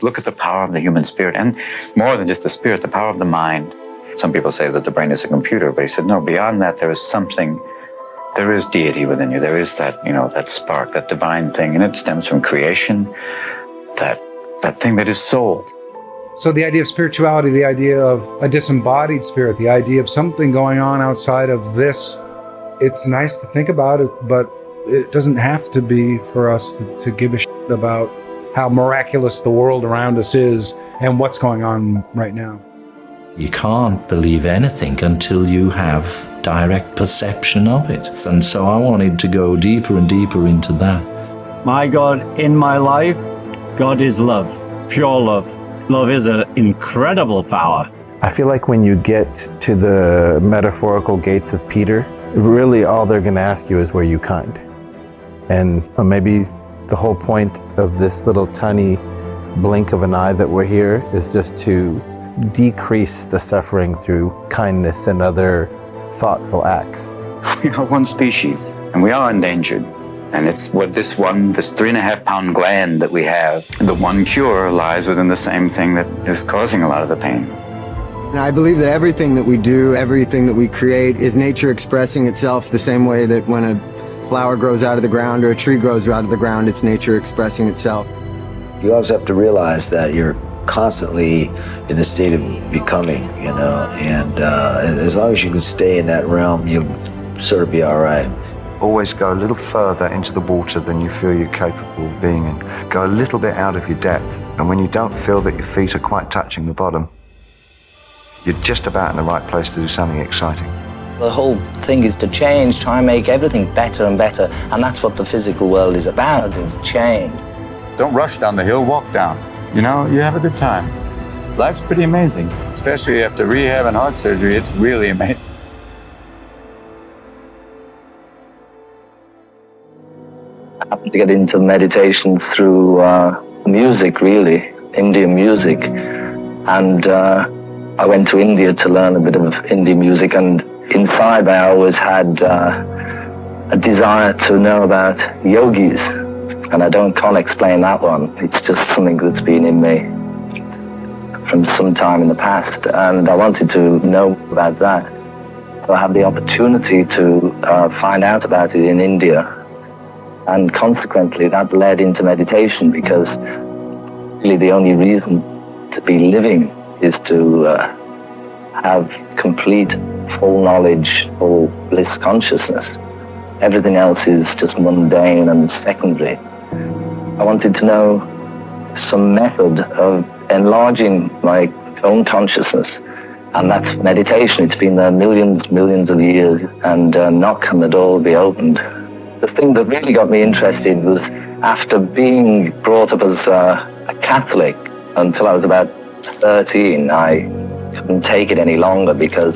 look at the power of the human spirit, and more than just the spirit, the power of the mind. Some people say that the brain is a computer, but he said, no, beyond that, there is something, there is deity within you. There is that, that spark, that divine thing, and it stems from creation, that thing that is soul. So the idea of spirituality, the idea of a disembodied spirit, the idea of something going on outside of this, it's nice to think about it, but it doesn't have to be for us to give a shit about how miraculous the world around us is and what's going on right now. You can't believe anything until you have direct perception of it. And so I wanted to go deeper and deeper into that. My God, in my life, God is love, pure love. Love is an incredible power. I feel like when you get to the metaphorical gates of Peter, really all they're going to ask you is, were you kind? And maybe the whole point of this little tiny blink of an eye that we're here is just to decrease the suffering through kindness and other thoughtful acts. We are one species, and we are endangered. And it's what this 3.5 pound gland that we have, the one cure lies within the same thing that is causing a lot of the pain. And I believe that everything that we do, everything that we create is nature expressing itself the same way that when a flower grows out of the ground or a tree grows out of the ground, it's nature expressing itself. You always have to realize that you're constantly in the state of becoming, and as long as you can stay in that realm, you'll sort of be all right. Always go a little further into the water than you feel you're capable of being in. Go a little bit out of your depth, and when you don't feel that your feet are quite touching the bottom, you're just about in the right place to do something exciting. The whole thing is to change, try and make everything better and better, and that's what the physical world is about, is change. Don't rush down the hill, walk down. You have a good time. Life's pretty amazing, especially after rehab and heart surgery. It's really amazing. I happened to get into meditation through music, really, Indian music. And I went to India to learn a bit of Indian music, and inside I always had a desire to know about yogis. And I can't explain that one. It's just something that's been in me from some time in the past. And I wanted to know about that. So I had the opportunity to find out about it in India. And consequently, that led into meditation, because really the only reason to be living is to have complete, full knowledge, full bliss consciousness. Everything else is just mundane and secondary. I wanted to know some method of enlarging my own consciousness, and that's meditation. It's been there millions of years, and knock and the door will be opened. The thing that really got me interested was, after being brought up as a Catholic until I was about 13, I couldn't take it any longer because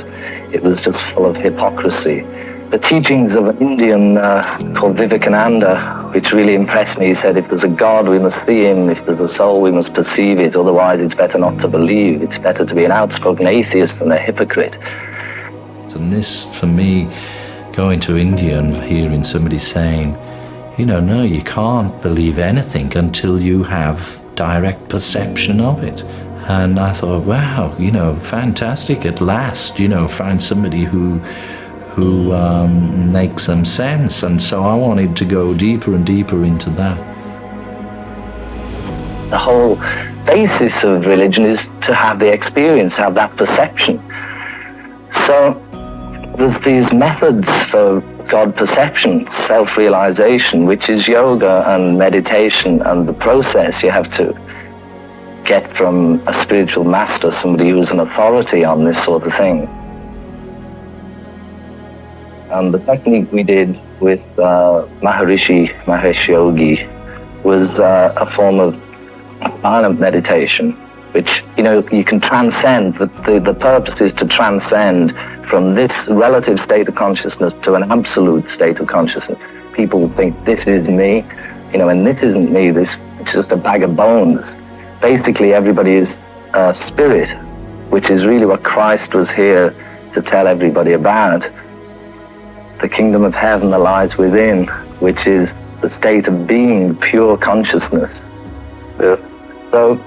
it was just full of hypocrisy. The teachings of an Indian called Vivekananda, which really impressed me. He said, if there's a God, we must see him. If there's a soul, we must perceive it. Otherwise, it's better not to believe. It's better to be an outspoken atheist than a hypocrite. And this, for me, going to India and hearing somebody saying, no, you can't believe anything until you have direct perception of it. And I thought, wow, fantastic, at last, find somebody who makes some sense. And so I wanted to go deeper and deeper into that. The whole basis of religion is to have the experience, have that perception. So there's these methods for God perception, self-realization, which is yoga and meditation, and the process you have to get from a spiritual master, somebody who's an authority on this sort of thing. And the technique we did with Maharishi Mahesh Yogi was a form of silent meditation, which, you can transcend. The purpose is to transcend from this relative state of consciousness to an absolute state of consciousness. People think this is me, and this isn't me, it's just a bag of bones. Basically, everybody is spirit, which is really what Christ was here to tell everybody about. The kingdom of heaven that lies within, which is the state of being, pure consciousness. So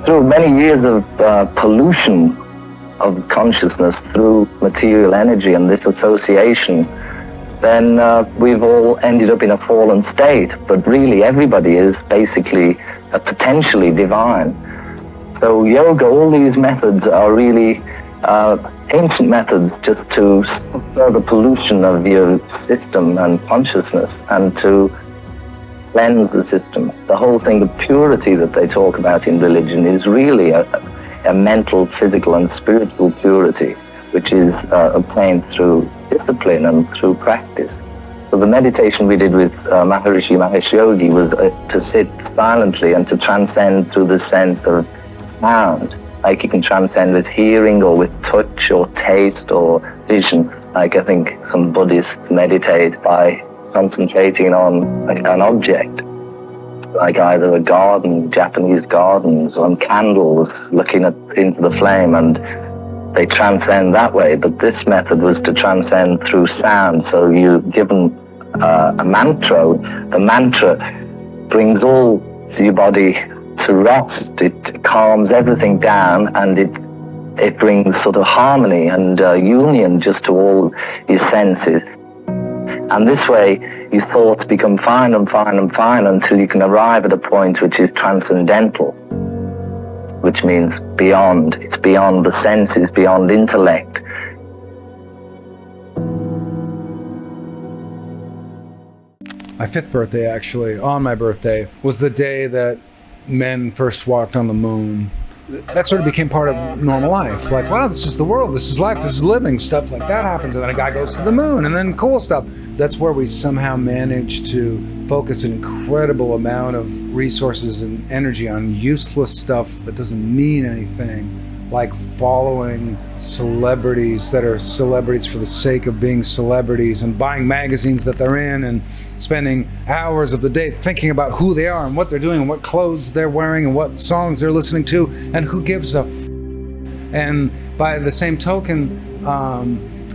through many years of pollution of consciousness through material energy and this association, then we've all ended up in a fallen state. But really, everybody is basically potentially divine. So yoga, all these methods are really ancient methods just to further pollution of your system and consciousness and to cleanse the system. The whole thing, the purity that they talk about in religion is really a mental, physical and spiritual purity, which is obtained through discipline and through practice. So the meditation we did with Maharishi Mahesh Yogi was to sit silently and to transcend through the sense of sound, like you can transcend with hearing or with touch or taste or vision, like I think some Buddhists meditate by concentrating on an object, like either a garden, Japanese gardens, on candles, looking into the flame, and they transcend that way. But this method was to transcend through sound. So you're given a mantra. The mantra brings all your body to rest. It calms everything down, and it brings sort of harmony and union just to all your senses. And this way, your thoughts become fine and fine and fine until you can arrive at a point which is transcendental, which means beyond. It's beyond the senses, beyond intellect. My 5th birthday, actually, on my birthday, was the day that men first walked on the moon. That sort of became part of normal life. Like, wow, this is the world, this is life, this is living, stuff like that happens. And then a guy goes to the moon, and then cool stuff. That's where we somehow managed to focus an incredible amount of resources and energy on useless stuff that doesn't mean anything, like following celebrities that are celebrities for the sake of being celebrities, and buying magazines that they're in, and spending hours of the day thinking about who they are and what they're doing and what clothes they're wearing and what songs they're listening to, and who gives a And by the same token,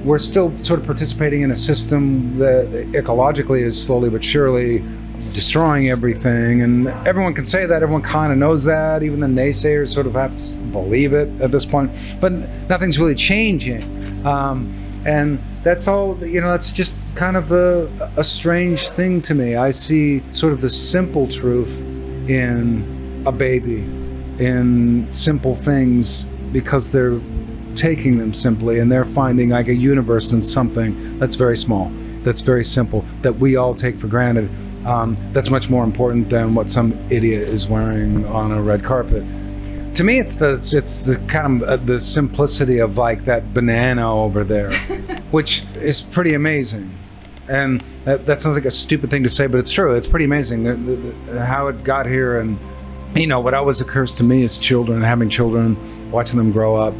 we're still sort of participating in a system that ecologically is slowly but surely destroying everything, and everyone can say that, everyone kind of knows that, even the naysayers sort of have to believe it at this point, but nothing's really changing. And that's all, that's just kind of a strange thing to me. I see sort of the simple truth in a baby, in simple things, because they're taking them simply and they're finding like a universe in something that's very small, that's very simple, that we all take for granted. That's much more important than what some idiot is wearing on a red carpet. To me, it's the kind of the simplicity of like that banana over there, which is pretty amazing. And that sounds like a stupid thing to say, but it's true. It's pretty amazing how it got here. And what always occurs to me is children, having children, watching them grow up,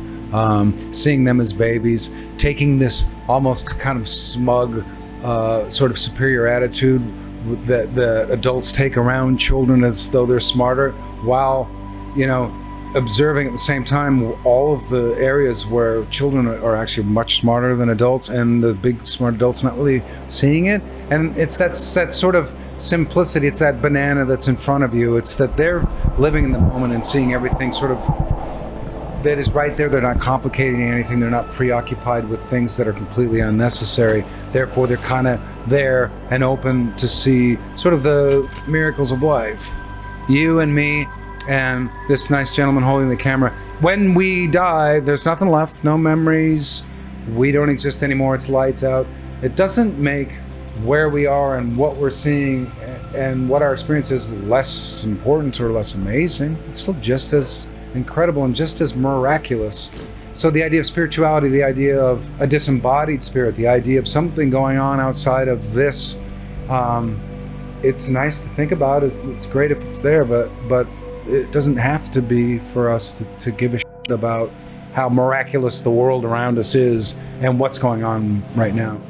seeing them as babies, taking this almost kind of smug, sort of superior attitude that the adults take around children as though they're smarter, while observing at the same time all of the areas where children are actually much smarter than adults, and the big smart adults not really seeing it. And it's that sort of simplicity, it's that banana that's in front of you, it's that they're living in the moment and seeing everything sort of that is right there. They're not complicating anything, they're not preoccupied with things that are completely unnecessary. Therefore, they're kind of there and open to see sort of the miracles of life. You and me and this nice gentleman holding the camera. When we die, there's nothing left, no memories. We don't exist anymore, it's lights out. It doesn't make where we are and what we're seeing and what our experience is less important or less amazing. It's still just as incredible and just as miraculous. So the idea of spirituality, the idea of a disembodied spirit, the idea of something going on outside of this, it's nice to think about it. It's great if it's there, but it doesn't have to be for us to give a shit about how miraculous the world around us is and what's going on right now.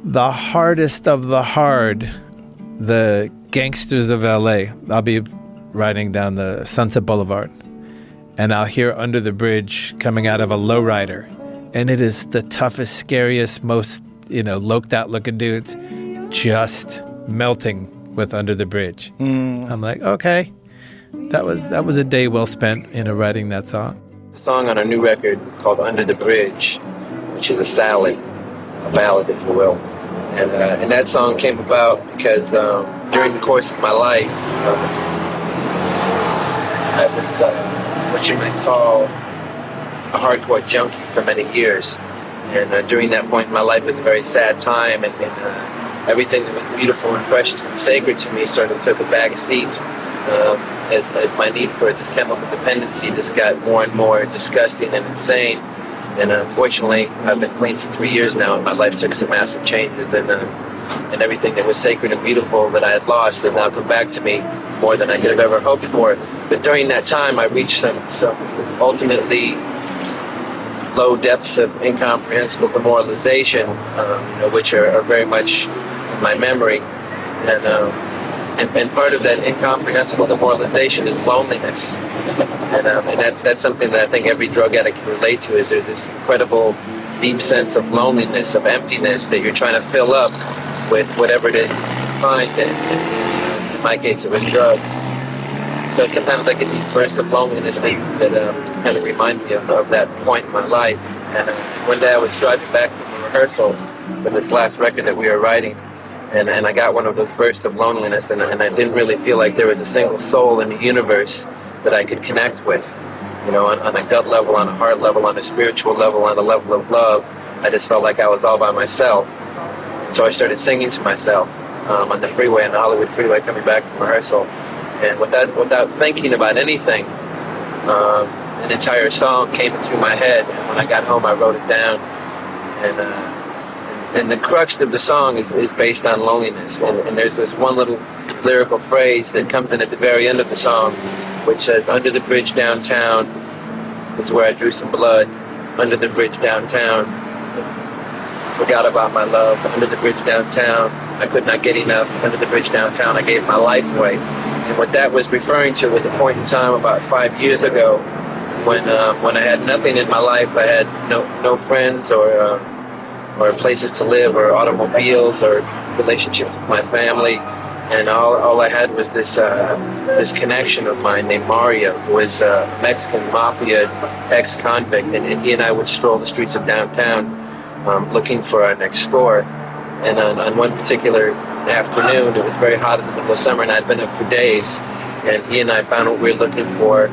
The hardest of the hard, the gangsters of LA. I'll be riding down the Sunset Boulevard, and I'll hear Under the Bridge coming out of a lowrider, and it is the toughest, scariest, most loked out looking dudes just melting with Under the Bridge. I'm like, okay, that was a day well spent writing that song. A song on our new record called Under the Bridge, which is a salad, a ballad, if you will. And that song came about because during the course of my life, I was what you might call a hardcore junkie for many years. And during that point in my life, it was a very sad time, and everything that was beautiful and precious and sacred to me sort of took a back seat as my need for this chemical dependency just got more and more disgusting and insane. And unfortunately, I've been clean for 3 years now, and my life took some massive changes, and everything that was sacred and beautiful that I had lost has now come back to me more than I could have ever hoped for. But during that time, I reached some ultimately low depths of incomprehensible demoralization, which are very much in my memory. And part of that incomprehensible demoralization is loneliness. And that's something that I think every drug addict can relate to, is there's this incredible deep sense of loneliness, of emptiness that you're trying to fill up with whatever it is you find. And in my case, it was drugs. So sometimes I get these bursts of loneliness that kind of remind me of that point in my life. And one day I was driving back from a rehearsal for this last record that we were writing, and I got one of those bursts of loneliness, and I didn't really feel like there was a single soul in the universe that I could connect with. On a gut level, on a heart level, on a spiritual level, on a level of love. I just felt like I was all by myself. So I started singing to myself on the freeway, on the Hollywood freeway, coming back from rehearsal. And without thinking about anything, an entire song came through my head. And when I got home, I wrote it down. And the crux of the song is based on loneliness. And there's this one little lyrical phrase that comes in at the very end of the song, which says, "Under the bridge downtown is where I drew some blood. Under the bridge downtown, forgot about my love. Under the bridge downtown, I could not get enough. Under the bridge downtown, I gave my life away." And what that was referring to was a point in time about 5 years ago when I had nothing in my life. I had no friends or places to live or automobiles or relationships with my family. And all I had was this connection of mine named Mario, who was a Mexican mafia ex-convict, and he and I would stroll the streets of downtown looking for our next score. And on one particular afternoon, it was very hot in the middle of summer, and I'd been up for days, and he and I found what we were looking for,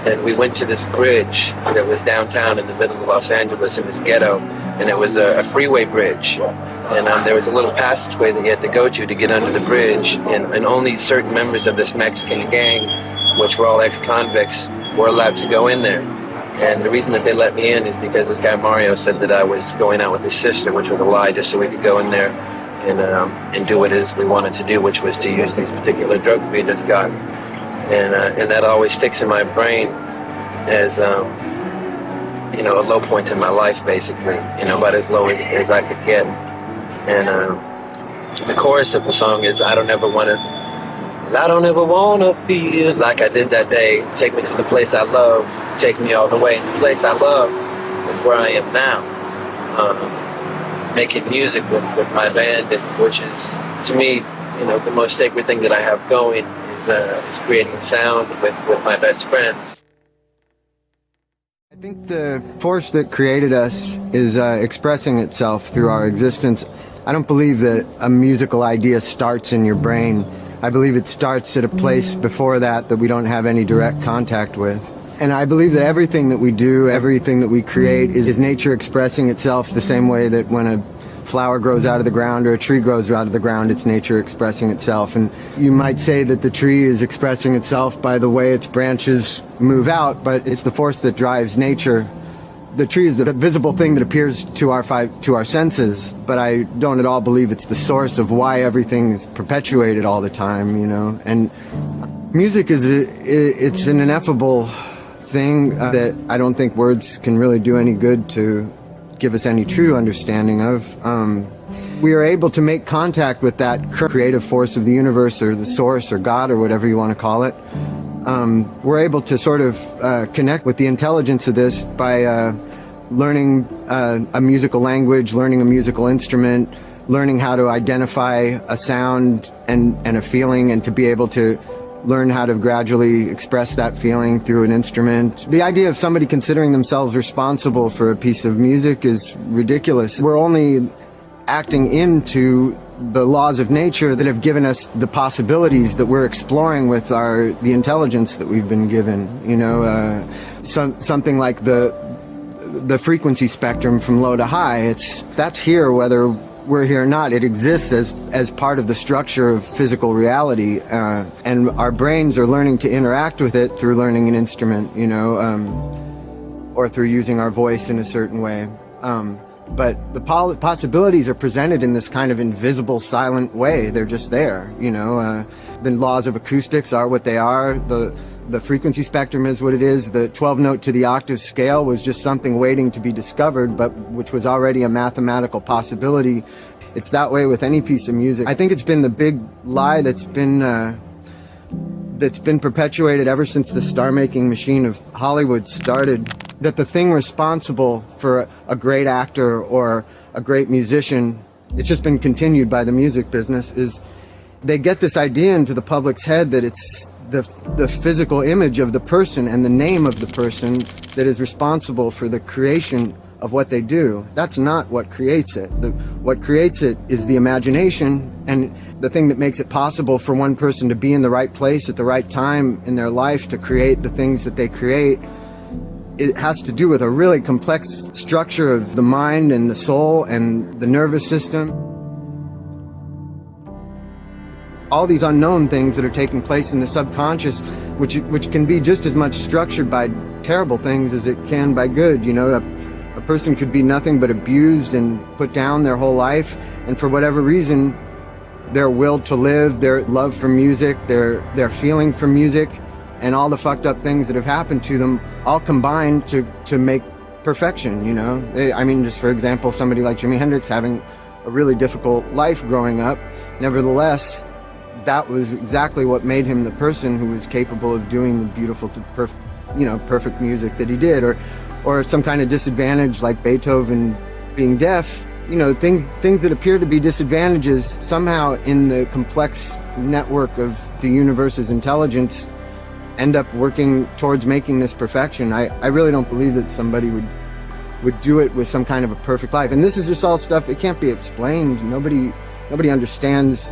and we went to this bridge that was downtown in the middle of Los Angeles in this ghetto, and it was a freeway bridge. And there was a little passageway that you had to go to get under the bridge, and only certain members of this Mexican gang, which were all ex-convicts, were allowed to go in there. And the reason that they let me in is because this guy Mario said that I was going out with his sister, which was a lie, just so we could go in there and do what it is we wanted to do, which was to use these particular drugs we had just got. And that always sticks in my brain as a low point in my life, basically, about as low as I could get. And the chorus of the song is, I don't ever want to feel like I did that day. Take me to the place I love. Take me all the way. The place I love is where I am now. Making music with my band, which is, to me, the most sacred thing that I have going is creating sound with my best friends. I think the force that created us is expressing itself through our existence. I don't believe that a musical idea starts in your brain. I believe it starts at a place before that we don't have any direct contact with. And I believe that everything that we do, everything that we create is nature expressing itself the same way that when a flower grows out of the ground or a tree grows out of the ground, it's nature expressing itself. And you might say that the tree is expressing itself by the way its branches move out, but it's the force that drives nature. The tree is the visible thing that appears to our senses, but I don't at all believe it's the source of why everything is perpetuated all the time, And music it's an ineffable thing that I don't think words can really do any good to give us any true understanding of. We are able to make contact with that creative force of the universe, or the source, or God, or whatever you want to call it. We're able to sort of connect with the intelligence of this by learning a musical language, learning a musical instrument, learning how to identify a sound and a feeling, and to be able to learn how to gradually express that feeling through an instrument. The idea of somebody considering themselves responsible for a piece of music is ridiculous. We're only acting into the laws of nature that have given us the possibilities that we're exploring with the intelligence that we've been given. You know, something like the frequency spectrum from low to high. That's here whether we're here or not. It exists as part of the structure of physical reality, and our brains are learning to interact with it through learning an instrument, you know, or through using our voice in a certain way. But the possibilities are presented in this kind of invisible, silent way. They're just there, you know. The laws of acoustics are what they are. The frequency spectrum is what it is. The 12-note to the octave scale was just something waiting to be discovered, but which was already a mathematical possibility. It's that way with any piece of music. I think it's been the big lie that's been perpetuated ever since the star-making machine of Hollywood started, that the thing responsible for a great actor or a great musician, it's just been continued by the music business, is they get this idea into the public's head that it's the physical image of the person and the name of the person that is responsible for the creation of what they do. That's not what creates it. What creates it is the imagination, and the thing that makes it possible for one person to be in the right place at the right time in their life to create the things that they create. It has to do with a really complex structure of the mind and the soul and the nervous system. All these unknown things that are taking place in the subconscious, which can be just as much structured by terrible things as it can by good. You know, a person could be nothing but abused and put down their whole life, and for whatever reason, their will to live, their love for music, their feeling for music, and all the fucked up things that have happened to them all combined to make perfection, you know. I mean, just for example, somebody like Jimi Hendrix having a really difficult life growing up, nevertheless, that was exactly what made him the person who was capable of doing the beautiful, perfect music that he did. Or some kind of disadvantage like Beethoven being deaf, you know, things that appear to be disadvantages, somehow in the complex network of the universe's intelligence end up working towards making this perfection. I really don't believe that somebody would do it with some kind of a perfect life. And this is just all stuff, it can't be explained. Nobody understands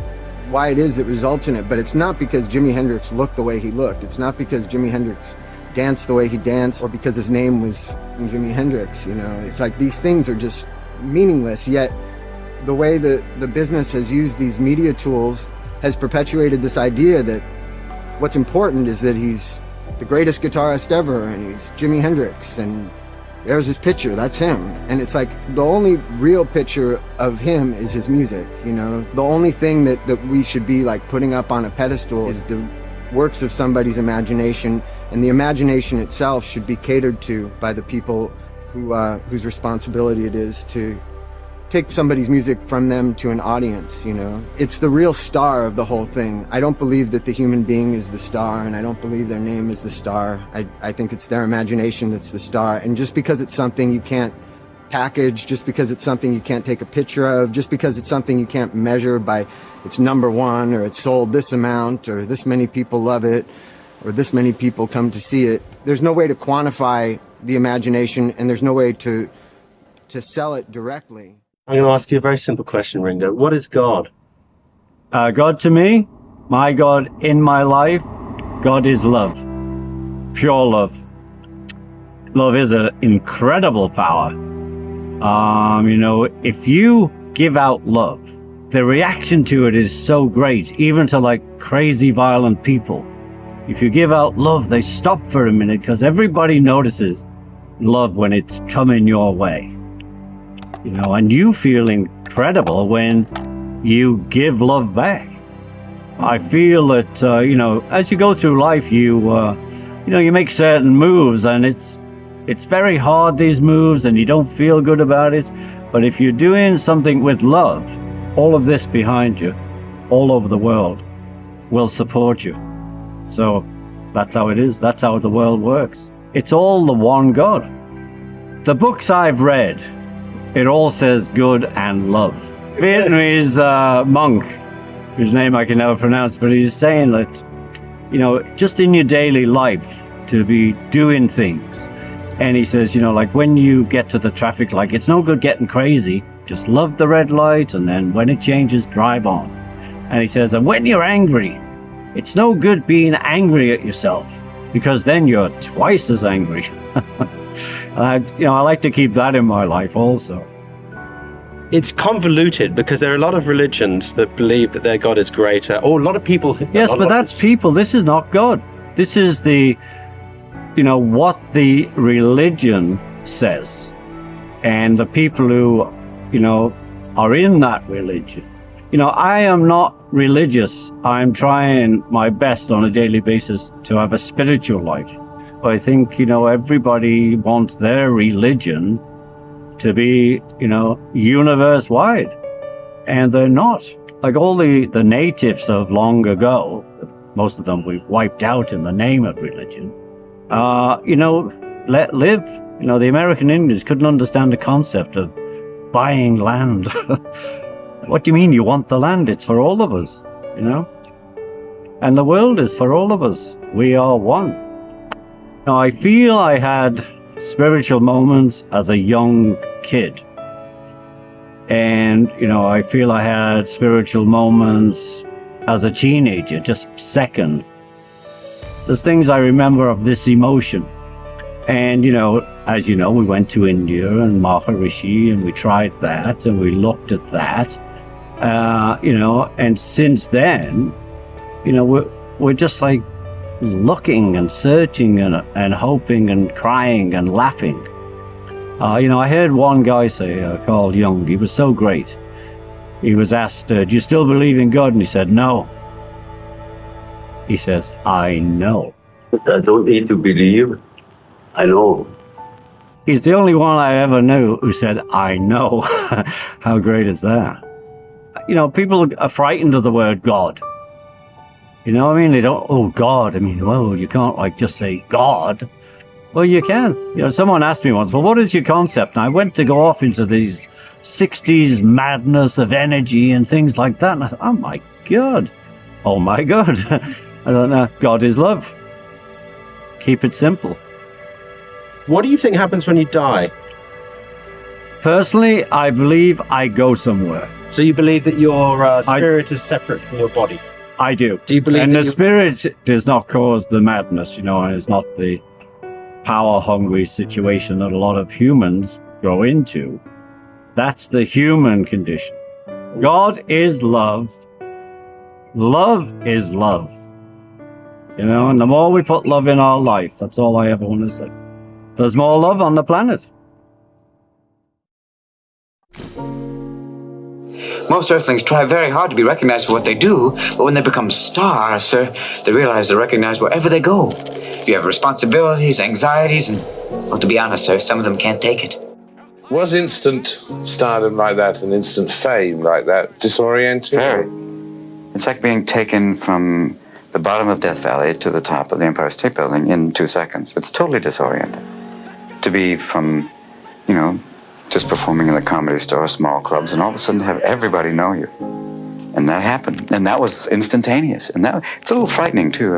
why it is that results in it, but it's not because Jimi Hendrix looked the way he looked. It's not because Jimi Hendrix danced the way he danced, or because his name was Jimi Hendrix, you know. It's like these things are just meaningless, yet the way that the business has used these media tools has perpetuated this idea that what's important is that he's the greatest guitarist ever, and he's Jimi Hendrix, and there's his picture, that's him. And it's like the only real picture of him is his music, you know. The only thing that we should be like putting up on a pedestal is the works of somebody's imagination, and the imagination itself should be catered to by the people whose responsibility it is to take somebody's music from them to an audience, you know. It's the real star of the whole thing. I don't believe that the human being is the star, and I don't believe their name is the star. I think it's their imagination that's the star. And just because it's something you can't package, just because it's something you can't take a picture of, just because it's something you can't measure by it's number one, or it's sold this amount, or this many people love it, or this many people come to see it, there's no way to quantify the imagination, and there's no way to sell it directly. I'm going to ask you a very simple question, Ringo. What is God? God to me, my God in my life, God is love. Pure love. Love is an incredible power. You know, if you give out love, the reaction to it is so great, even to like crazy violent people. If you give out love, they stop for a minute because everybody notices love when it's coming your way. You know, and you feel incredible when you give love back. I feel that, you know, as you go through life, you make certain moves, and it's very hard, these moves, and you don't feel good about it. But if you're doing something with love, all of this behind you, all over the world, will support you. So that's how it is. That's how the world works. It's all the one God. The books I've read, it all says good and love. Vietnamese monk, whose name I can never pronounce, but he's saying that just in your daily life to be doing things. And he says, like when you get to the traffic light, it's no good getting crazy. Just love the red light, and then when it changes, drive on. And he says, and when you're angry, it's no good being angry at yourself, because then you're twice as angry. I like to keep that in my life also. It's convoluted because there are a lot of religions that believe that their God is greater, or a lot of people. Yes, but that's people. This is not God. This is what the religion says, and the people who, are in that religion. I am not religious. I'm trying my best on a daily basis to have a spiritual life. I think, everybody wants their religion to be, universe-wide. And they're not. Like all the natives of long ago, most of them we've wiped out in the name of religion, let live. The American Indians couldn't understand the concept of buying land. What do you mean you want the land? It's for all of us, And the world is for all of us. We are one. Now, I feel I had spiritual moments as a young kid. And, I feel I had spiritual moments as a teenager, just seconds. There's things I remember of this emotion. And, as you know, we went to India and Maharishi, and we tried that, and we looked at that, and since then, we're just like looking and searching and hoping and crying and laughing. I heard one guy say, Carl Jung, he was so great. He was asked, do you still believe in God? And he said, no. He says, I know. I don't need to believe. I know. He's the only one I ever knew who said, I know. How great is that? People are frightened of the word God. They don't, oh, God. Well, you can't just say God. Well, you can. Someone asked me once, well, what is your concept? And I went to go off into these 60s madness of energy and things like that. And I thought, oh my God. I don't know. God is love. Keep it simple. What do you think happens when you die? Personally, I believe I go somewhere. So you believe that your spirit is separate from your body? I do. Do you believe and the spirit does not cause the madness, and it's not the power-hungry situation that a lot of humans grow into. That's the human condition. God is love. Love is love. And the more we put love in our life, that's all I ever want to say. There's more love on the planet. Most earthlings try very hard to be recognized for what they do, but when they become stars, sir, they realize they're recognized wherever they go. You have responsibilities, anxieties, and, well, to be honest, sir, some of them can't take it. Was instant stardom like that, and instant fame like that, disorienting? Very. It's like being taken from the bottom of Death Valley to the top of the Empire State Building in 2 seconds. It's totally disorienting. To be from, just performing in the Comedy Store, small clubs, and all of a sudden have everybody know you. And that happened. And that was instantaneous. And it's a little frightening, too.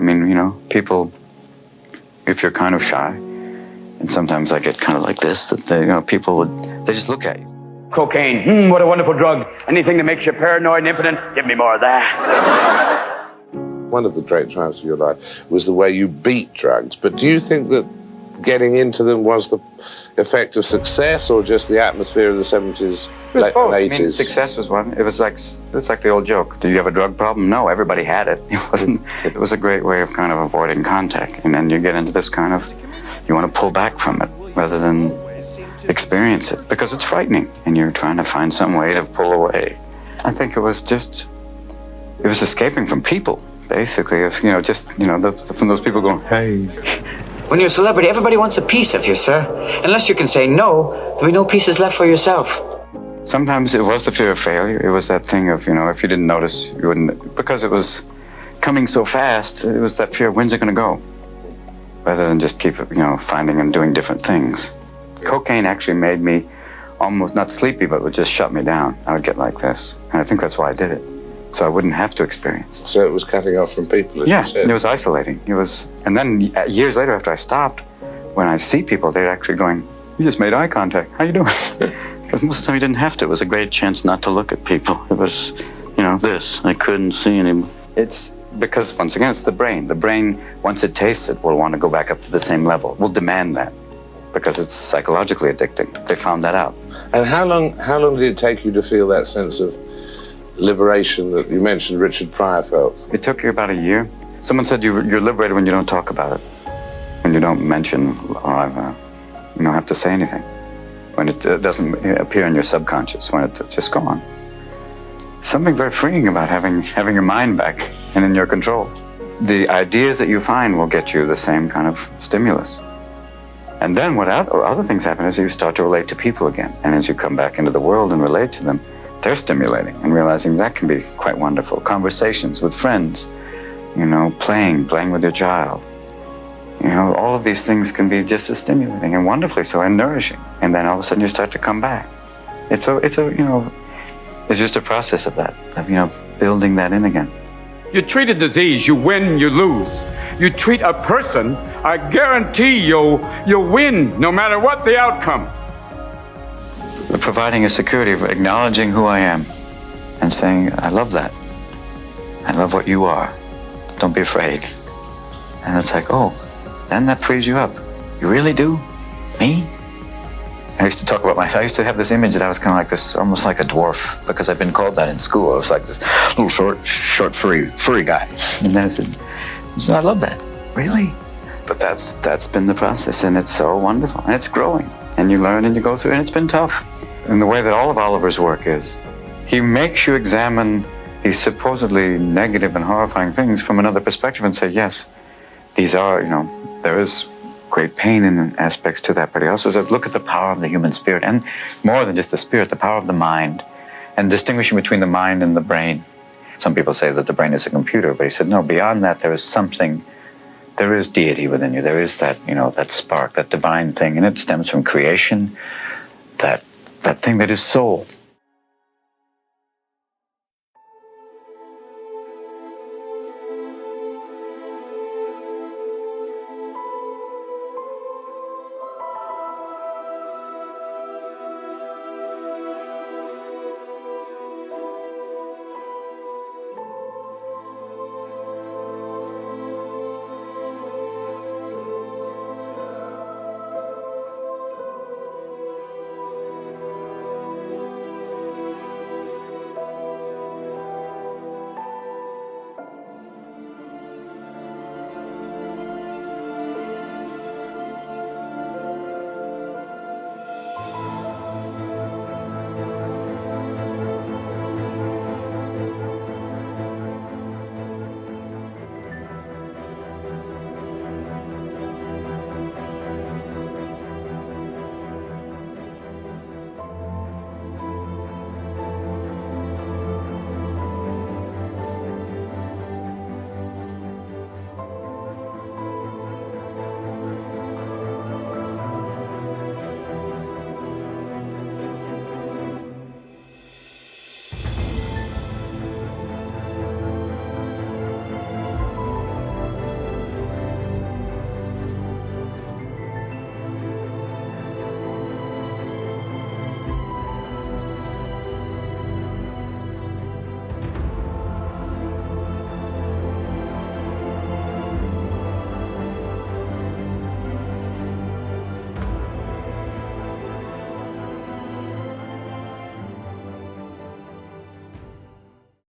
People, if you're kind of shy, and sometimes I get kind of like this, that people they just look at you. Cocaine, what a wonderful drug. Anything that makes you paranoid and impotent, give me more of that. One of the great triumphs of your life was the way you beat drugs. But do you think that getting into them was the effect of success, or just the atmosphere of the 70s, late 80s? Success was one. It's like the old joke. Do you have a drug problem? No, everybody had it. It was a great way of kind of avoiding contact. And then you get into this kind of, you want to pull back from it rather than experience it, because it's frightening and you're trying to find some way to pull away. I think it was escaping from people, basically. It's, from those people going, hey. When you're a celebrity, everybody wants a piece of you, sir. Unless you can say no, there'll be no pieces left for yourself. Sometimes it was the fear of failure. It was that thing of, if you didn't notice, you wouldn't, because it was coming so fast, it was that fear, when's it going to go? Rather than just keep, finding and doing different things. Cocaine actually made me almost not sleepy, but would just shut me down. I would get like this. And I think that's why I did it. so I wouldn't have to experience. So it was cutting off from people, as you said. It was isolating. It was, and then years later, after I stopped, when I see people, they're actually going, "You just made eye contact. How you doing?" Because most of the time you didn't have to. It was a great chance not to look at people. It was, this. I couldn't see anymore. It's because, once again, it's the brain. The brain, once it tastes it, will want to go back up to the same level. Will demand that because it's psychologically addicting. They found that out. And how long did it take you to feel that sense of liberation that you mentioned Richard Pryor felt? It took you about a year. Someone said you're liberated when you don't talk about it, when you don't mention or you don't have to say anything, when it doesn't appear in your subconscious, when it's just gone. Something very freeing about having your mind back and in your control. The ideas that you find will get you the same kind of stimulus. And then what other things happen is you start to relate to people again. And as you come back into the world and relate to them, they're stimulating and realizing that can be quite wonderful. Conversations with friends, playing with your child. All of these things can be just as stimulating and wonderfully so and nourishing. And then all of a sudden you start to come back. It's just a process of that, of building that in again. You treat a disease, you win, you lose. You treat a person, I guarantee you'll win no matter what the outcome. Providing a security of acknowledging who I am and saying, I love that. I love what you are. Don't be afraid. And it's like, then that frees you up. You really do? Me? I used to talk about myself. I used to have this image that I was kind of like this, almost like a dwarf, because I've been called that in school. I was like this little short, furry guy. And then I said, I love that. Really? But that's been the process, and it's so wonderful, and it's growing, and you learn and you go through, and it's been tough. And the way that all of Oliver's work is, he makes you examine these supposedly negative and horrifying things from another perspective and say, yes, these are, there is great pain in aspects to that, but he also said, look at the power of the human spirit, and more than just the spirit, the power of the mind, and distinguishing between the mind and the brain. Some people say that the brain is a computer, but he said, no, beyond that, there is deity within you. There is that, that spark, that divine thing, and it stems from creation, that thing that is soul.